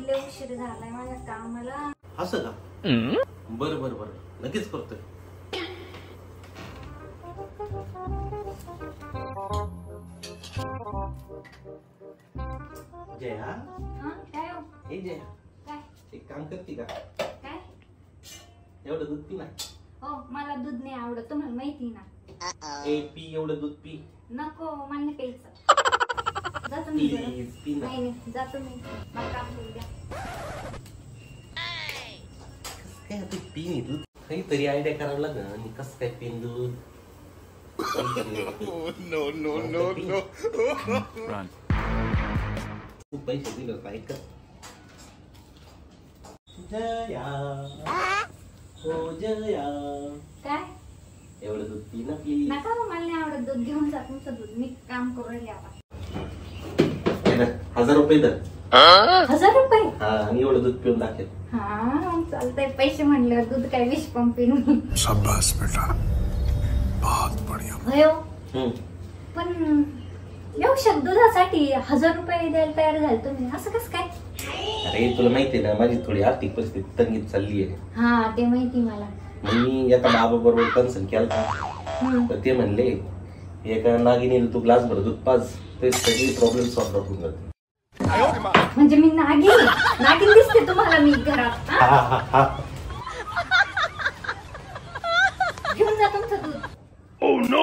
लय उशीर झालाय माझ्या कामाला. असं का? बरं बरं बरं, नक्कीच करतोय. जया, हा काय हो? हे जया, काय एक काम करते का? काय? एवढं दूध पी ना. हो मला दूध नाही आवडत, तुम्हाला माहिती ना. ए पी, एवढं दूध पी. नको मला नाही प्यायचं. जातो मी बरं. प्लीज पी ना. नाही नाही जातो मी, मला काम करू द्या. काय आता पी नाही दूध, काहीतरी आयडिया करावं लागेल आणि कसं काय पिन दूध. No, no, no, no. Run. खूप पैसे दिले काय कर. जया, हो जया, काय एवढं दूध पी ना प्लीज. नका हो, मला नाही आवडत दूध. घेऊन जा तुमचं दूध, मी काम करू राहिले आता. 1000 रुपये दर. 1000 रुपये? हा, आणि एवढं दूध पिऊन दाखव. हा चालतंय. पैसे म्हणल्यावर दूध काय विष पंपीन. शाबाश बेटा, बहुत बढ़िया. भयो हम्म. पण एवढ्या दुधासाठी 1000 रुपये द्यायला तयार झाले तुम्ही, असं कसं काय? अरे तुला माहितीये ना, माझी थोडी आर्थिक परिस्थिती तंगीत चालली आहे. हा ते माहिती मला. मी एका बाबा बरोबर कन्सल्ट केला, तर ते म्हणले एका नागिनीला तू ग्लास भर दूध पाज, ते सगळी प्रॉब्लेम सॉल्व्ह होऊन जाते. म्हणजे मी नागिन दिसते तुम्हाला मी घरात? घेऊन जा तुमचं दूध. Oh no.